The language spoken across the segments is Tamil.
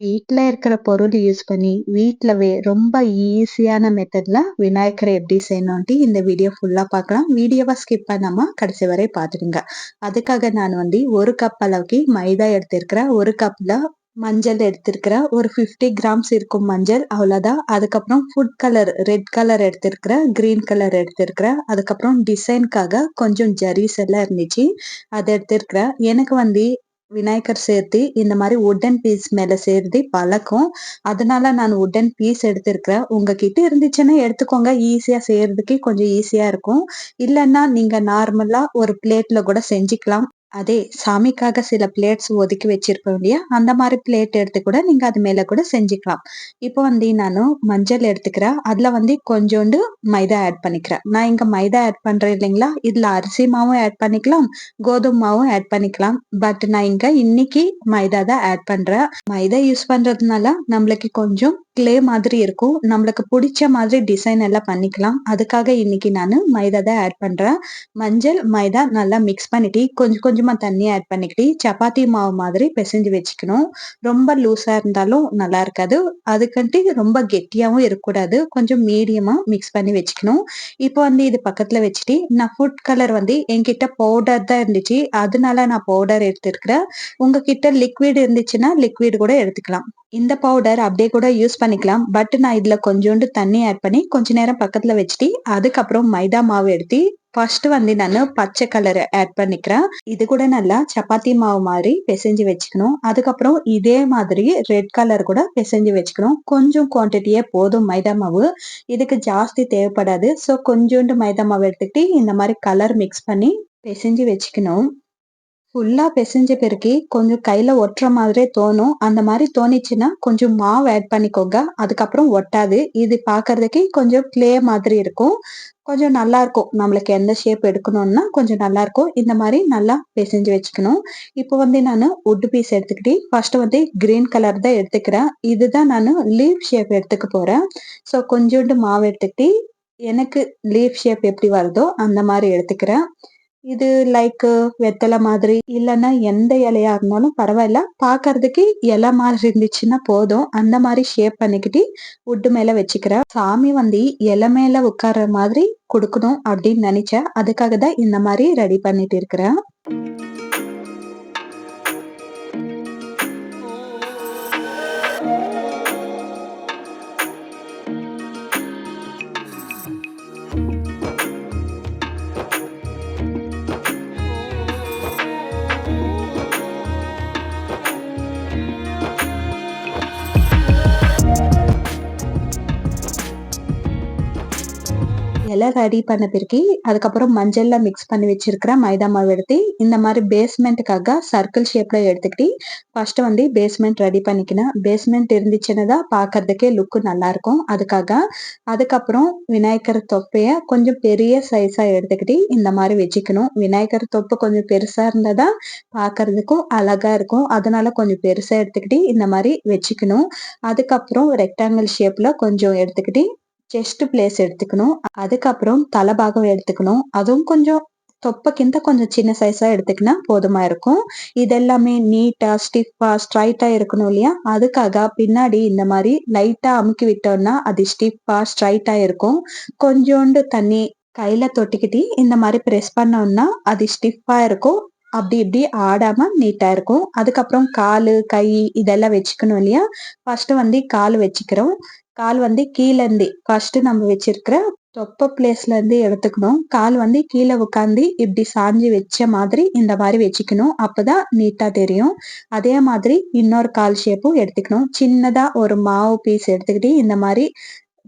வீட்ல இருக்கிற பொருள் யூஸ் பண்ணி, வீட்லவே ரொம்ப ஈஸியான மெத்தட்ல விநாயகர எப்படி செய்யணுன்ட்டு இந்த வீடியோ ஃபுல்லா பார்க்கலாம். வீடியோவ ஸ்கிப் பண்ணாம கடைசி வரை பார்த்துடுங்க. அதுக்காக நான் 1 கப் அளவுக்கு மைதா எடுத்திருக்கிறேன். 1 கப்ல மஞ்சள் எடுத்திருக்கிறேன். ஒரு 50 கிராம்ஸ் இருக்கும் மஞ்சள் அவ்வளோதான். அதுக்கப்புறம் ஃபுட் கலர் ரெட் கலர் எடுத்திருக்கிறேன். கிரீன் கலர் எடுத்திருக்கிறேன். அதுக்கப்புறம் டிசைனுக்காக கொஞ்சம் ஜரீஸ் எல்லாம் இருந்துச்சு. அத எடுத்திருக்கிறேன். எனக்கு விநாயகர் சேர்த்து இந்த மாரி வுட்டன் பீஸ் மேல செய்றது பழக்கம். அதனால நான் வுட்டன் பீஸ் எடுத்திருக்கிறேன். உங்ககிட்ட இருந்துச்சுன்னா எடுத்துக்கோங்க. ஈஸியா செய்றதுக்கு கொஞ்சம் ஈஸியா இருக்கும். இல்லன்னா நீங்க நார்மலா ஒரு பிளேட்ல கூட செஞ்சுக்கலாம். அதே சாமிக்காக சில பிளேட்ஸ் ஒதுக்கி வச்சிருப்போம் இல்லையா? அந்த மாரி பிளேட் எடுத்து கூட நீங்க அது மேல கூட செஞ்சுக்கலாம். இப்போ நானு மஞ்சள் எடுத்துக்கிறேன். அதுல கொஞ்சோண்டு மைதா ஆட் பண்ணிக்கிறேன். நான் இங்க மைதா ஆட் பண்றேன் இல்லைங்களா? இதுல அரிசி மாவும் ஆட் பண்ணிக்கலாம். கோதும மாவும் ஆட் பண்ணிக்கலாம். பட் நான் இங்க இன்னைக்கு மைதா தான் ஆட் பண்றேன். மைதா யூஸ் பண்றதுனால நம்மளுக்கு கொஞ்சம் கிளே மாதிரி இருக்கும். நம்மளுக்கு புடிச்ச மாதிரி டிசைன் எல்லாம் பண்ணிக்கலாம். அதுக்காக இன்னைக்கு நானு மைதா தான் ஆட் பண்றேன். மஞ்சள், மைதா நல்லா மிக்ஸ் பண்ணிட்டு கொஞ்சம் கொஞ்சமா தண்ணி ஆட் பண்ணிக்கிட்டு சப்பாத்தி மாவு மாதிரி பிசைஞ்சு வச்சுக்கணும். ரொம்ப லூஸா இருந்தாலும் நல்லா இருக்காது. அதுக்குன்ட்டு ரொம்ப கெட்டியாவும் இருக்கக்கூடாது. கொஞ்சம் மீடியமா மிக்ஸ் பண்ணி வச்சுக்கணும். இப்போ இது பக்கத்துல வச்சுட்டு நான் ஃபுட் கலர் என்கிட்ட பவுடர் தான் இருந்துச்சு. அதனால நான் பவுடர் எடுத்திருக்கிறேன். உங்ககிட்ட லிக்விட் இருந்துச்சுன்னா லிக்விட் கூட எடுத்துக்கலாம். இந்த பவுடர் அப்படியே கூட யூஸ் பண்ணிக்கலாம். பட் நான் இதுல கொஞ்சோண்டு தண்ணி ஆட் பண்ணி கொஞ்ச நேரம் பக்கத்துல வச்சுட்டு அதுக்கப்புறம் மைதா மாவு எடுத்து ஃபர்ஸ்ட் நானு பச்சை கலர் ஆட் பண்ணிக்கிறேன். இது கூட நல்லா சப்பாத்தி மாவு மாதிரி பிசைஞ்சு வச்சுக்கணும். அதுக்கப்புறம் இதே மாதிரி ரெட் கலர் கூட பிசைஞ்சு வச்சுக்கணும். கொஞ்சம் குவான்டிட்டியே போதும் மைதா மாவு. இதுக்கு ஜாஸ்தி தேவைப்படாது. ஸோ கொஞ்சோண்டு மைதா மாவு எடுத்துக்கிட்டு இந்த மாதிரி கலர் மிக்ஸ் பண்ணி பிசைஞ்சு வச்சுக்கணும். ஃபுல்லா பெசஞ்ச பிறகு கொஞ்சம் கையில ஒட்டுற மாதிரியே தோணும். அந்த மாரி தோணிச்சுன்னா, கொஞ்சம் மாவு ஆட் பண்ணிக்கோங்க. அதுக்கப்புறம் ஒட்டாது. இது பார்க்கறதுக்கு கொஞ்சம் கிளே மாதிரி இருக்கும். கொஞ்சம் நல்லாருக்கும். நம்மளுக்கு எந்த ஷேப் எடுக்கணும்னா கொஞ்சம் நல்லாருக்கும். இந்த மாரி நல்லா பெசஞ்சு வச்சுக்கணும். இப்போ நானு வுட் பீஸ் எடுத்துக்கிட்டு, ஃபர்ஸ்ட் கிரீன் கலர் தான் எடுத்துக்கிறேன். இதுதான் நானு லீஃப் ஷேப் எடுத்துக்க போறேன். ஸோ கொஞ்சோண்டு மாவு எடுத்துக்கிட்டு, எனக்கு லீஃப் ஷேப் எப்படி வருதோ அந்த மாரி எடுத்துக்கிறேன். இது லைக்கு வெத்தல மாதிரி, இல்லன்னா எந்த இலையா இருந்தாலும் பரவாயில்ல. பார்க்கறதுக்கு இலை மாதிரி இருந்துச்சுன்னா போதும். அந்த மாரி ஷேப் பண்ணிக்கிட்டு வுட்டு மேல வச்சுக்கிறேன். சாமி இலை மேல உட்கார்ற மாதிரி குடுக்கணும் அப்படின்னு நெனைச்சேன். அதுக்காக தான் இந்த மாரி ரெடி பண்ணிட்டு இருக்கிறேன். எல்லாம் ரெடி பண்ண பிறகு, அதுக்கப்புறம் மஞ்சள்ல மிக்ஸ் பண்ணி வச்சிருக்கிறேன் மைதா மாவு எடுத்து, இந்த மாரி பேஸ்மென்ட்க்காக சர்க்கிள் ஷேப்ல எடுத்துக்கிட்டு, ஃபர்ஸ்ட் பேஸ்மென்ட் ரெடி பண்ணிக்கினேன். பேஸ்மென்ட் இருந்துச்சுன்னா தான் பார்க்கறதுக்கே லுக் நல்லாருக்கும். அதுக்காக. அதுக்கப்புறம் விநாயகர் தொப்பைய கொஞ்சம் பெரிய சைஸா எடுத்துக்கிட்டு, இந்த மாரி வச்சுக்கணும். விநாயகர் தொப்பை கொஞ்சம் பெருசா இருந்தா தான் பார்க்கறதுக்கும் அழகா இருக்கும். அதனால கொஞ்சம் பெருசா எடுத்துக்கிட்டு, இந்த மாரி வச்சுக்கணும். அதுக்கப்புறம் ரெக்டாங்கிள் ஷேப்ல கொஞ்சம் எடுத்துக்கிட்டு செஸ்ட் பிளேஸ் எடுத்துக்கணும். அதுக்கப்புறம் தலபாகம் எடுத்துக்கணும். அதுவும் கொஞ்சம் தொப்பைக்கிந்த கொஞ்சம் சின்ன சைஸா எடுத்துக்கினா போதுமா இருக்கும். இதெல்லாமே நீட்டா, ஸ்டிஃப்பா, ஸ்ட்ரைட்டா இருக்கணும் இல்லையா? அதுக்காக பின்னாடி இந்த மாரி லைட்டா அமுக்கி விட்டோம்னா, அது ஸ்டிஃப்பா, ஸ்ட்ரைட்டா இருக்கும். கொஞ்சோண்டு தண்ணி கையில தொட்டுக்கிட்டு இந்த மாரி பிரஸ் பண்ணோம்னா, அது ஸ்டிஃப்பா இருக்கும். அப்படி இப்படி ஆடாம நீட்டா இருக்கும். அதுக்கப்புறம் காலு, கை இதெல்லாம் வச்சுக்கணும் இல்லையா? ஃபர்ஸ்ட் கால் வச்சுக்கிறோம். கால் கீழ இருந்து ஃபர்ஸ்ட் நம்ம வச்சிருக்கிற தொப்பை பிளேஸ்ல இருந்து எடுத்துக்கணும். கால் கீழ உட்கார்ந்து இப்படி சாஞ்சு வச்ச மாதிரி இந்த மாரி வச்சுக்கணும். அப்பதான் நீட்டா தெரியும். அதே மாதிரி இன்னொரு கால் ஷேப்பும் எடுத்துக்கணும். சின்னதா ஒரு மாவு பீஸ் எடுத்துக்கிட்டு இந்த மாரி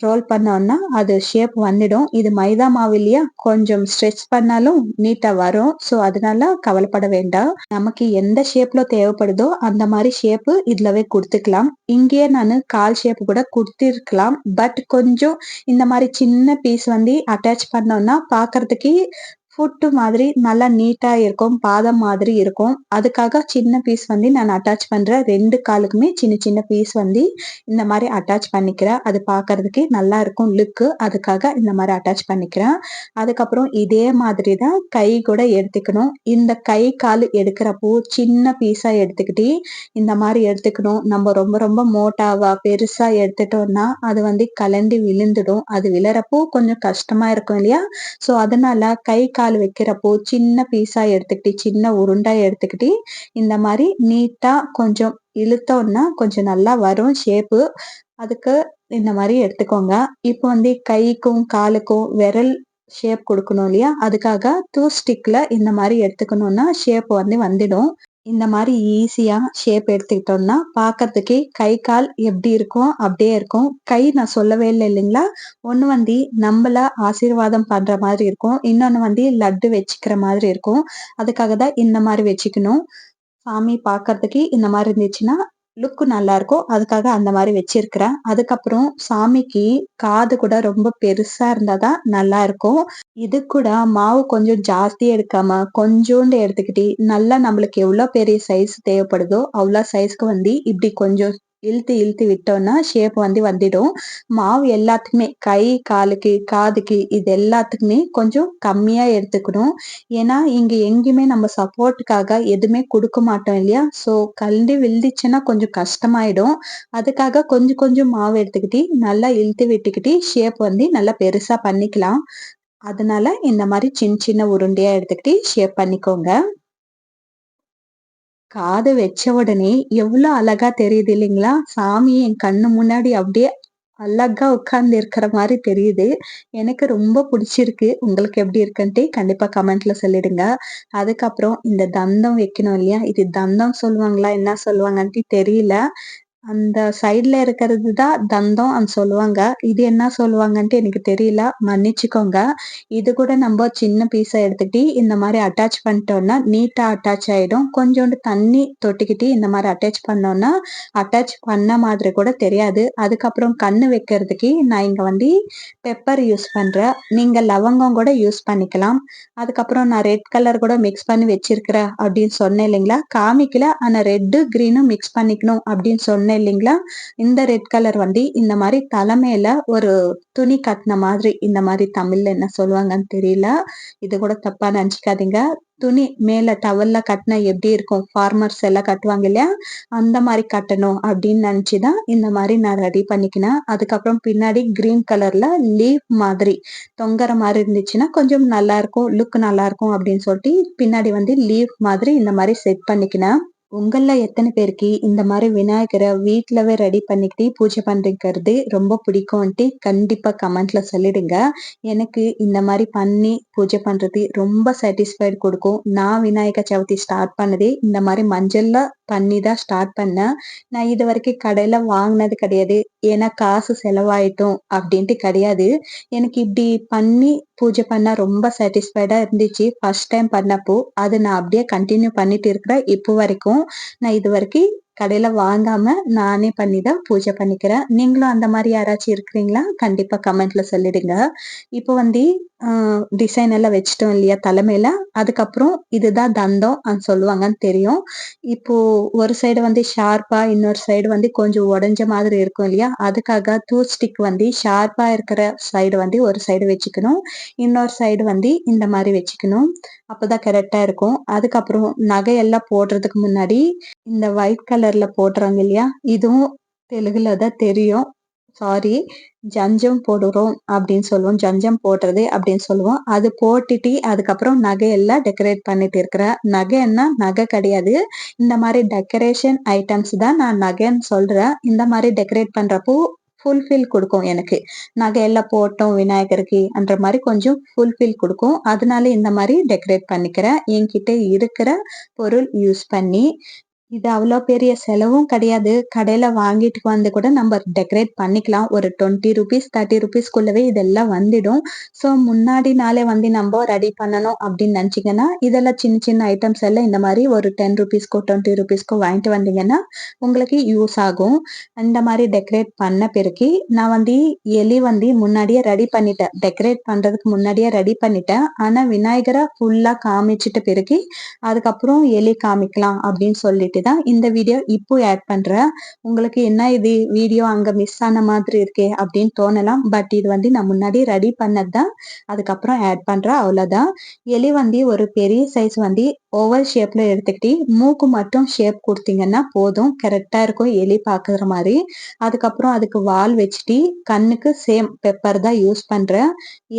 ரோல் பண்ணோம்னா அது ஷேப் வந்துடும். இது மைதா மாவு இல்லையா? கொஞ்சம் ஸ்ட்ரெச் பண்ணாலும் நீட்டா வரும். ஸோ அதனால கவலைப்பட வேண்டாம். நமக்கு எந்த ஷேப்ல தேவைப்படுதோ அந்த மாரி ஷேப்பு இதுலவே குடுத்துக்கலாம். இங்கேயே நானு கால் ஷேப் கூட குடுத்திருக்கலாம். பட் கொஞ்சம் இந்த மாரி சின்ன பீஸ் வந்து அட்டாச் பண்ணோம்னா பார்க்கறதுக்கு புட்டு மாதிரி நல்லா நீட்டா இருக்கும். பாதம் மாதிரி இருக்கும். அதுக்காக சின்ன பீஸ் வந்து நான் அட்டாச் பண்றேன். 2 காலுக்குமே சின்ன சின்ன பீஸ் வந்து இந்த மாரி அட்டாச் பண்ணிக்கிறேன். அது பார்க்கறதுக்கு நல்லா இருக்கும் லுக்கு. அதுக்காக இந்த மாரி அட்டாச் பண்ணிக்கிறேன். அதுக்கப்புறம் இதே மாதிரி தான் கை கூட எடுத்துக்கணும். இந்த கை, கால் எடுக்கிறப்போ சின்ன பீஸா எடுத்துக்கிட்டு இந்த மாரி எடுத்துக்கணும். நம்ம ரொம்ப ரொம்ப மோட்டாவா, பெருசா எடுத்துட்டோம்னா அது வந்து கழண்டு விழுந்துடும். அது விழறப்போ கொஞ்சம் கஷ்டமா இருக்கும் இல்லையா? ஸோ அதனால கை, கால் வைக்கிறப்போ சின்ன பீஸா எடுத்துக்கிட்டு, சின்ன உருண்டா எடுத்துக்கிட்டு இந்த மாரி நீட்டா கொஞ்சம் இழுத்தோம்னா கொஞ்சம் நல்லா வரும் ஷேப்பு. அதுக்கு இந்த மாரி எடுத்துக்கோங்க. இப்போ வந்து கைக்கும், காலுக்கும் விரல் ஷேப் குடுக்கணும் இல்லையா? அதுக்காக டூத் ஸ்டிக்ல இந்த மாரி எடுத்துக்கணும்னா ஷேப் வந்து வந்துடும். இந்த மாரி ஈஸியா ஷேப் எடுத்துக்கிட்டோம்னா, பார்க்கறதுக்கே கை, கால் எப்படி இருக்கும்? அப்படியே இருக்கும். கை நான் சொல்லவே இல்ல இல்லைங்களா? ஒண்ணு வந்து நம்பள ஆசீர்வாதம் பண்ற மாதிரி இருக்கும். இன்னொன்னு வந்து லட்டு வச்சுக்கிற மாதிரி இருக்கும். அதுக்காக தான் இந்த மாரி வச்சுக்கணும். சாமி பார்க்கறதுக்கு இந்த மாரி இருந்துச்சுன்னா, லுக் நல்லாருக்கும். அதுக்காக அந்த மாரி வச்சிருக்கிறேன். அதுக்கப்புறம் சாமிக்கு காது கூட ரொம்ப பெருசா இருந்தா தான் நல்லாருக்கும். இது கூட மாவு கொஞ்சம் ஜாஸ்தி எடுக்காம, கொஞ்சோண்டு எடுத்துக்கிட்டு, நல்லா நம்மளுக்கு எவ்ளோ பெரிய சைஸ் தேவைப்படுதோ, அவ்ளோ சைஸ்க்கு வந்து இப்டி கொஞ்சம் இழுத்து இழுத்து விட்டோம்னா, ஷேப் வந்து வந்துடும். மாவு எல்லாத்துக்குமே கை, காலுக்கு, காதுக்கு இது எல்லாத்துக்குமே கொஞ்சம் கம்மியா எடுத்துக்கணும். ஏன்னா, இங்க எங்கேயுமே நம்ம சப்போர்ட்டுக்காக எதுவுமே குடுக்க மாட்டோம் இல்லையா? ஸோ கழண்டு விழுந்துச்சுன்னா கொஞ்சம் கஷ்டமாயிடும். அதுக்காக கொஞ்சம் கொஞ்சம் மாவு எடுத்துக்கிட்டு, நல்லா இழுத்து விட்டுக்கிட்டு, ஷேப் வந்து நல்லா பெருசா பண்ணிக்கலாம். அதனால இந்த மாரி சின்ன சின்ன உருண்டையா எடுத்துக்கிட்டு ஷேப் பண்ணிக்கோங்க. காது வச்ச உடனே எவ்ளோ அழகா தெரியுது இல்லைங்களா? சாமி என் கண்ணு முன்னாடி அப்படியே அழகா உட்கார்ந்து இருக்கிற மாரி தெரியுது. எனக்கு ரொம்ப புடிச்சிருக்கு. உங்களுக்கு எப்படி இருக்குன்ட்டு கண்டிப்பா கமெண்ட்ல சொல்லிடுங்க. அதுக்கப்புறம் இந்த தந்தம் வைக்கணும் இல்லையா? இது தந்தம் சொல்லுவாங்களா? என்ன சொல்லுவாங்கன்ட்டு தெரியல. அந்த சைடுல இருக்கிறது தான் தந்தம் சொல்லுவாங்க. இது என்ன சொல்லுவாங்கன்ட்டு எனக்கு தெரியல. மன்னிச்சுக்கோங்க. இது கூட நம்ப சின்ன பீஸா எடுத்துக்கிட்டு, இந்த மாரி அட்டாச் பண்ணிட்டோம்னா, நீட்டா அட்டாச் ஆயிடும். கொஞ்சோண்டு தண்ணி தொட்டுக்கிட்டு இந்த மாரி அட்டாச் பண்ணோம்னா, அட்டாச் பண்ண மாதிரி கூட தெரியாது. அதுக்கப்புறம் கண்ணு வைக்கிறதுக்கு நான் இங்க வந்து பெப்பர் யூஸ் பண்றேன். நீங்க லவங்கம் கூட யூஸ் பண்ணிக்கலாம். அதுக்கப்புறம் நான் ரெட் கலர் கூட மிக்ஸ் பண்ணி வச்சிருக்கிறேன் அப்படின்னு சொன்னேன் இல்லைங்களா? காமிக்கல. ஆனா ரெட்டு, கிரீனும் மிக்ஸ் பண்ணிக்கணும் அப்படின்னு சொன்னேன் இல்லைங்களா? இந்த ரெட் கலர் வந்து இந்த மாரி தல மேல ஒரு துணி கட்டுன மாதிரி, இந்த மாரி தமிழ்ல என்ன சொல்லுவாங்கன்னு தெரியல. இது கூட தப்பா நெனச்சுக்காதீங்க. துணி மேல டவல்ல கட்டுனா எப்படி இருக்கும்? ஃபார்மர்ஸ் எல்லாம் கட்டுவாங்க இல்லையா? அந்த மாரி கட்டணும் அப்படின்னு நெனச்சு தான் இந்த மாரி நான் ரெடி பண்ணிக்கினேன். அதுக்கப்புறம் பின்னாடி கிரீன் கலர்ல லீஃப் மாதிரி தொங்குற மாரி இருந்துச்சுன்னா, கொஞ்சம் நல்லாருக்கும். லுக் நல்லாருக்கும் அப்படின்னு சொல்லிட்டு, பின்னாடி வந்து லீஃப் மாதிரி இந்த மாரி செட் பண்ணிக்கினேன். உங்கள்ல எத்தன பேருக்கு இந்த மாரி விநாயகர வீட்லவே ரெடி பண்ணிக்கிட்டு பூஜை பண்றது ரொம்ப பிடிக்கும்ன்ட்டு கண்டிப்பா கமெண்ட்ல சொல்லிடுங்க. எனக்கு இந்த மாரி பண்ணி பூஜை பண்றது ரொம்ப சாட்டிஸ்ஃபைட் குடுக்கும். நான் விநாயகர் சதுர்த்தி ஸ்டார்ட் பண்ணதே இந்த மாரி மஞ்சள்ல பண்ணி தான் ஸ்டார்ட் பண்ணேன். நான் இதுவரைக்கும் கடையில வாங்குனது கிடையாது. ஏன்னா காசு செலவாயிட்டும் அப்டின்ட்டு கிடையாது. எனக்கு இப்டி பண்ணி பூஜை பண்ணா ரொம்ப சாட்டிஸ்ஃபைடா இருந்துச்சு. ஃபர்ஸ்ட் டைம் பண்ணப்போ. அத நான் அப்டியே கன்டின்யூ பண்ணிட்டு இருக்கிறேன் இப்போ வரைக்கும். நான் இதுவரைக்கும் கடையில வாங்காம நானே பண்ணி தான் பூஜை பண்ணிக்கிறேன். நீங்களும் அந்த மாரி யாராச்சும் இருக்கிறீங்களா? கண்டிப்பா கமெண்ட்ல சொல்லிடுங்க. இப்போ வந்து அ டிசைன் எல்லாம் வச்சுட்டோம் இல்லையா தலைமையில. அதுக்கப்புறம் இதுதான் தந்தம் சொல்லுவாங்கன்னு தெரியும். இப்போ ஒரு சைடு வந்து ஷார்ப்பா, இன்னொரு சைடு வந்து கொஞ்சம் உடைஞ்ச மாதிரி இருக்கும் இல்லையா? அதுக்காக டூத் ஸ்டிக் வந்து ஷார்ப்பா இருக்கிற சைடு வந்து ஒரு சைடு வச்சுக்கணும். இன்னொரு சைடு வந்து இந்த மாரி வச்சுக்கணும். அப்பதான் கரெக்ட்டா இருக்கும். அதுக்கப்புறம் நகையெல்லாம் போடுறதுக்கு முன்னாடி இந்த ஒயிட் கலர்ல போடுறாங்க இல்லையா? இதுவும் தெலுங்குல தான் தெரியும். சாரி. ஜஞ்சம் போடுறோம் அப்படின்னு சொல்லுவோம். ஜஞ்சம் போடுறது அப்படின்னு சொல்லுவோம். அது போட்டுட்டு அதுக்கப்புறம் நகையெல்லாம் டெக்கரேட் பண்ணிட்டு இருக்கிறேன். நகைன்னா நகை கிடையாது. இந்த மாரி டெக்கரேஷன் ஐட்டம்ஸ் தான் நான் நகைன்னு சொல்றேன். இந்த மாரி டெக்கரேட் பண்றப்போ ஃபுல்ஃபில் குடுக்கும் எனக்கு. நகையெல்லாம் போட்டோம் விநாயகருக்கு அன்ற மாரி கொஞ்சம் ஃபுல்ஃபில் குடுக்கும். அதனால இந்த மாரி டெக்கரேட் பண்ணிக்கிறேன். என்கிட்ட இருக்கிற பொருள் யூஸ் பண்ணி. இது அவ்வளோ பெரிய செலவும் கிடையாது. கடையில வாங்கிட்டு வந்து கூட நம்ம டெக்கரேட் பண்ணிக்கலாம். ஒரு ₹20, ₹30க்குள்ளவே இதெல்லாம் வந்துடும். ஸோ முன்னாடி நாளே வந்து நம்ப ரெடி பண்ணணும் அப்படின்னு நினைச்சீங்கன்னா, இதெல்லாம் சின்ன சின்ன ஐட்டம்ஸ் எல்லாம் இந்த மாரி ஒரு ₹10க்கோ, ₹20க்கோ வாங்கிட்டு வந்தீங்கன்னா, உங்களுக்கு யூஸ் ஆகும். இந்த மாரி டெக்கரேட் பண்ண பிறகு, நான் வந்து எலி வந்து முன்னாடியே ரெடி பண்ணிட்டேன். டெக்கரேட் பண்றதுக்கு முன்னாடியே ரெடி பண்ணிட்டேன். ஆனா விநாயகர ஃபுல்லா காமிச்சிட்ட பிறகு, அதுக்கப்புறம் எலி காமிக்கலாம் அப்படின்னு சொல்லிட்டு தான் இந்த வீடியோ இப்போ ஆட் பண்றேன். உங்களுக்கு என்ன இது வீடியோ அங்க மிஸ் ஆன மாதிரி இருக்கே அப்படின்னு தோணலாம். பட் இது வந்து நான் முன்னாடி ரெடி பண்ணது தான். அதுக்கப்புறம் ஆட் பண்றேன் அவ்வளோதான். எலி வந்து ஒரு பெரிய சைஸ் வந்து ஓவல் ஷேப்ல எடுத்துக்கிட்டு மூக்கு மட்டும் ஷேப் கொடுத்தீங்கன்னா போதும். கரெக்டா இருக்கும் எலி பார்க்குற மாதிரி. அதுக்கப்புறம் அதுக்கு வால் வச்சுட்டு கண்ணுக்கு சேம் பெப்பர் தான் யூஸ் பண்றேன்.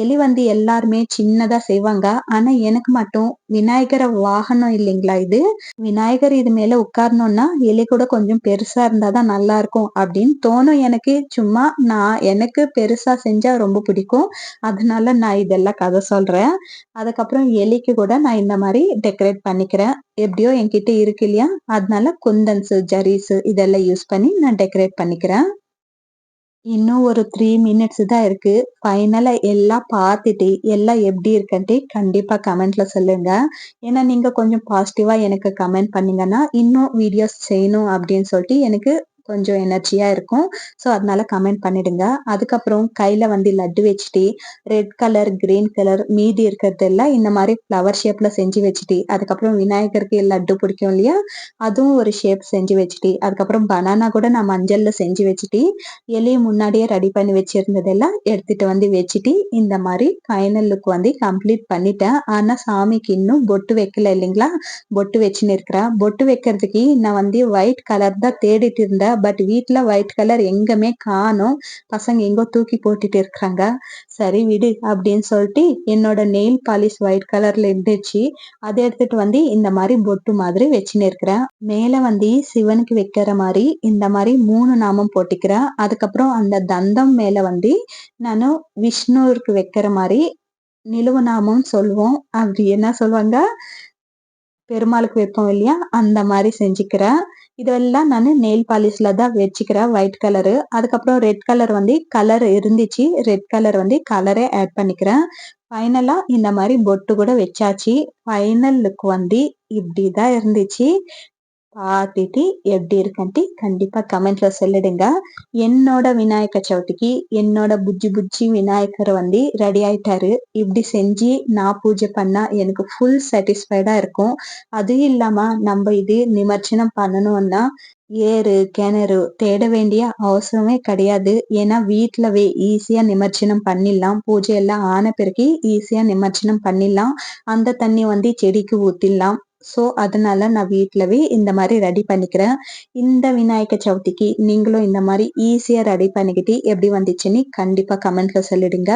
எலி வந்து எல்லாருமே சின்னதா செய்வாங்க. ஆனா எனக்கு மட்டும் விநாயகர வாகனம் இல்லைங்களா இது. விநாயகர் இது மேல உட்காரணும்னா எலி கூட கொஞ்சம் பெருசா இருந்தாதான் நல்லா இருக்கும் அப்படின்னு தோணும் எனக்கு. சும்மா நான் எனக்கு பெருசா செஞ்சா ரொம்ப பிடிக்கும். அதனால நான் இதெல்லாம் கதை சொல்றேன். அதுக்கப்புறம் எலிக்கு கூட நான் இந்த மாதிரி டெக்கரேட் பண்ணிக்கிறேன். எப்படியோ என்கிட்ட இருக்கு இல்லையா, அதனால குந்தன்ஸ், ஜரீஸ் இதெல்லாம் யூஸ் பண்ணி நான் டெக்கரேட் பண்ணிக்கிறேன். இன்னும் ஒரு 3 மினிட்ஸ் தான் இருக்கு. ஃபைனலா எல்லாம் பார்த்துட்டு, எல்லாம் எப்படி இருக்குன்ட்டு கண்டிப்பா கமெண்ட்ல சொல்லுங்க. ஏன்னா நீங்க கொஞ்சம் பாசிட்டிவா எனக்கு கமெண்ட் பண்ணீங்கன்னா, இன்னும் வீடியோஸ் செய்யணும் அப்படின்னு சொல்லிட்டு எனக்கு கொஞ்சம் எனர்ஜியா இருக்கும். ஸோ அதனால கமெண்ட் பண்ணிடுங்க. அதுக்கப்புறம் கையில வந்து லட்டு வச்சுட்டு, ரெட் கலர், கிரீன் கலர் மீதி இருக்கிறதெல்லாம் இந்த மாரி ஃப்ளவர் ஷேப்ல செஞ்சு வச்சுட்டு, அதுக்கப்புறம் விநாயகருக்கு லட்டு பிடிக்கும் இல்லையா? அதுவும் ஒரு ஷேப் செஞ்சு வச்சுட்டு, அதுக்கப்புறம் பனானா கூட நான் மஞ்சள்ல செஞ்சு வச்சுட்டு, எலிய முன்னாடியே ரெடி பண்ணி வச்சிருந்ததெல்லாம் எடுத்துட்டு வந்து வச்சுட்டு, இந்த மாரி ஃபைனல் லுக் வந்து கம்ப்ளீட் பண்ணிட்டேன். ஆனா சாமிக்கு இன்னும் பொட்டு வைக்கல இல்லைங்களா? பொட்டு வச்சுன்னு இருக்கிறேன். பொட்டு வைக்கிறதுக்கு நான் வந்து ஒயிட் கலர் தான் தேடிட்டு இருந்தேன். பட் வீட்ல ஒயிட் கலர் எங்குமே காணோம். பசங்க எங்கோ தூக்கி போட்டுட்டு இருக்கிறாங்க. சரி விடு அப்படின்னு சொல்லிட்டு என்னோட நெயில் பாலிஷ் ஒயிட் கலர்ல இருந்துச்சு. அத எடுத்துட்டு வந்து இந்த மாரி பொட்டு மாதிரி வச்சுன்னு இருக்கிறேன். மேல வந்து சிவனுக்கு வைக்கிற மாரி இந்த மாரி 3 நாமம் போட்டுக்கிறேன். அதுக்கப்புறம் அந்த தந்தம் மேல வந்து நானு விஷ்ணுவுக்கு வைக்கிற மாரி நிலுவ நாமம்னு சொல்லுவோம். அப்படி என்ன சொல்லுவாங்க? பெருமாளுக்கு வைப்போம் இல்லையா? அந்த மாரி செஞ்சுக்கிறேன். இதெல்லாம் நானு நெயில் பாலிஷ்ல தான் வச்சுக்கிறேன் ஒயிட் கலரு. அதுக்கப்புறம் ரெட் கலர் வந்து கலர் இருந்துச்சு. ரெட் கலர் வந்து கலரே ஆட் பண்ணிக்கிறேன். ஃபைனலா இந்த மாரி பொட்டு கூட வச்சாச்சு. ஃபைனல் லுக் வந்து இப்படி தான் இருந்துச்சு. பார்த்துட்டு எப்படி இருக்குன்ட்டு கண்டிப்பா கமெண்ட்ல சொல்லிடுங்க. என்னோட விநாயக சதுர்த்திக்கு என்னோட புஜ்ஜி புஜ்ஜி விநாயகர் வந்து ரெடி ஆயிட்டாரு. இப்படி செஞ்சு நான் பூஜை பண்ணா எனக்கு ஃபுல் சாட்டிஸ்ஃபைடா இருக்கும். அதுவும் இல்லாம நம்ம இது நிமர்சனம் பண்ணணும்னா ஏறு, கிணறு தேட வேண்டிய அவசரமே கிடையாது. ஏன்னா வீட்லவே ஈஸியா நிமர்சனம் பண்ணிடலாம். பூஜை எல்லாம் ஆன பிறகு ஈஸியா நிமர்சனம் பண்ணிடலாம். அந்த தண்ணி வந்து செடிக்கு ஊத்திடலாம். ஸோ அதனால நான் வீட்லவே இந்த மாரி ரெடி பண்ணிக்கிறேன். இந்த விநாயக சதுர்த்திக்கு நீங்களும் இந்த மாரி ஈஸியா ரெடி பண்ணிக்கிட்டு எப்படி வந்துச்சுன்னு கண்டிப்பா கமெண்ட்ல சொல்லிடுங்க.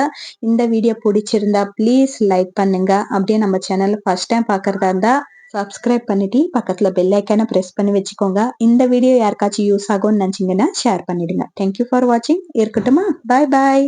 இந்த வீடியோ பிடிச்சிருந்தா ப்ளீஸ் லைக் பண்ணுங்க. அப்படியே நம்ம சேனல ஃபர்ஸ்ட் டைம் பார்க்கறதா இருந்தா சப்ஸ்கிரைப் பண்ணிட்டு பக்கத்துல பெல் ஐக்கான பிரஸ் பண்ணி வச்சுக்கோங்க. இந்த வீடியோ யாருக்காச்சும் யூஸ் ஆகும்னு நினைச்சீங்கன்னா ஷேர் பண்ணிடுங்க. தேங்க் யூ ஃபார் வாட்சிங். இருக்கட்டுமா? பாய் பாய்.